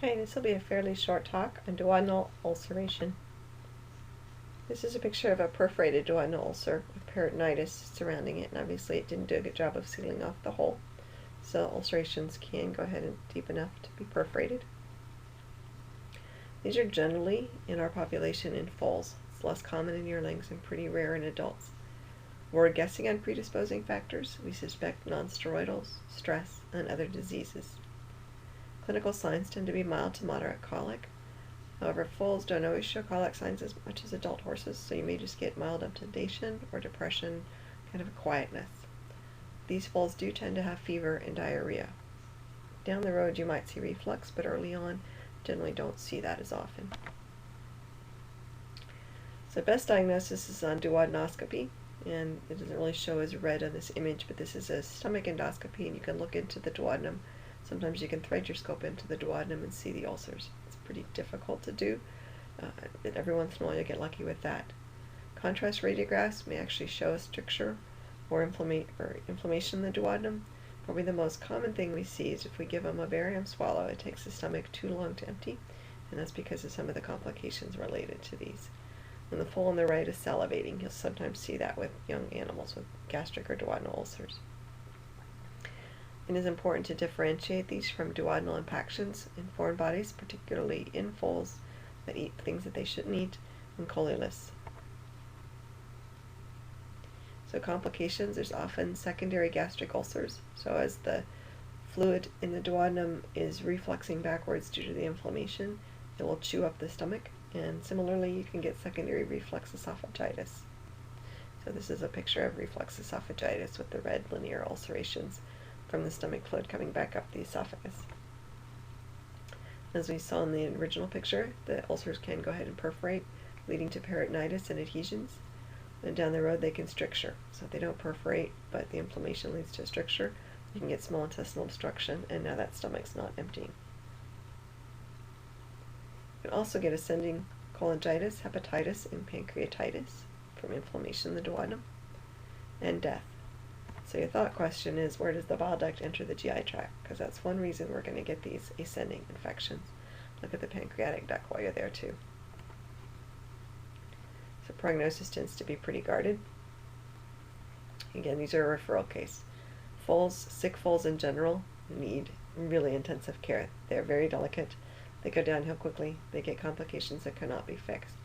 Okay, this will be a fairly short talk on duodenal ulceration. This is a picture of a perforated duodenal ulcer with peritonitis surrounding it, and obviously it didn't do a good job of sealing off the hole. So ulcerations can go ahead and deep enough to be perforated. These are generally in our population in foals. It's less common in yearlings and pretty rare in adults. We're guessing on predisposing factors. We suspect nonsteroidals, stress, and other diseases. Clinical signs tend to be mild to moderate colic. However, foals don't always show colic signs as much as adult horses, so you may just get mild obtundation or depression, kind of a quietness. These foals do tend to have fever and diarrhea. Down the road you might see reflux, but early on generally don't see that as often. So best diagnosis is on duodenoscopy, and it doesn't really show as red on this image, but this is a stomach endoscopy, and you can look into the duodenum. Sometimes you can thread your scope into the duodenum and see the ulcers. It's pretty difficult to do, but every once in a while you'll get lucky with that. Contrast radiographs may actually show a stricture or inflammation in the duodenum. Probably the most common thing we see is if we give them a barium swallow, it takes the stomach too long to empty, and that's because of some of the complications related to these. When the foal on the right is salivating, you'll sometimes see that with young animals with gastric or duodenal ulcers. It is important to differentiate these from duodenal impactions in foreign bodies, particularly in foals that eat things that they shouldn't eat, and colulus. So complications, there's often secondary gastric ulcers. So as the fluid in the duodenum is refluxing backwards due to the inflammation, it will chew up the stomach, and similarly you can get secondary reflux esophagitis. So this is a picture of reflux esophagitis with the red linear ulcerations from the stomach fluid coming back up the esophagus. As we saw in the original picture, the ulcers can go ahead and perforate, leading to peritonitis and adhesions. And down the road they can stricture. So if they don't perforate, but the inflammation leads to stricture, you can get small intestinal obstruction, and now that stomach's not emptying. You can also get ascending cholangitis, hepatitis, and pancreatitis from inflammation in the duodenum, and death. So your thought question is, where does the bile duct enter the GI tract? Because that's one reason we're going to get these ascending infections. Look at the pancreatic duct while you're there too. So prognosis tends to be pretty guarded. Again, these are a referral case. Foals, sick foals in general, need really intensive care. They're very delicate. They go downhill quickly. They get complications that cannot be fixed.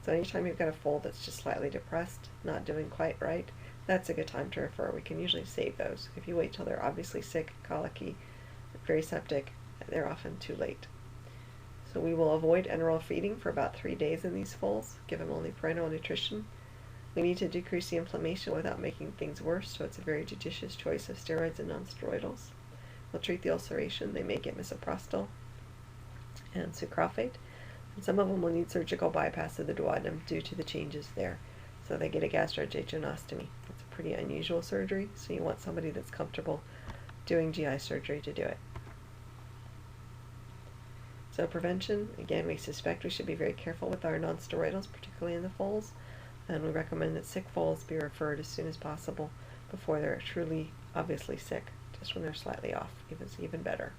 So anytime you've got a foal that's just slightly depressed, not doing quite right, that's a good time to refer. We can usually save those. If you wait till they're obviously sick, colicky, very septic, they're often too late. So we will avoid enteral feeding for about 3 days in these foals, give them only parenteral nutrition. We need to decrease the inflammation without making things worse, so it's a very judicious choice of steroids and nonsteroidals. We'll treat the ulceration. They may get misoprostol and sucralfate, and some of them will need surgical bypass of the duodenum due to the changes there. So they get a gastrojejunostomy. It's a pretty unusual surgery, so you want somebody that's comfortable doing GI surgery to do it. So prevention, again, we suspect we should be very careful with our nonsteroidals, particularly in the foals, and we recommend that sick foals be referred as soon as possible before they're truly obviously sick. Just when they're slightly off, even better.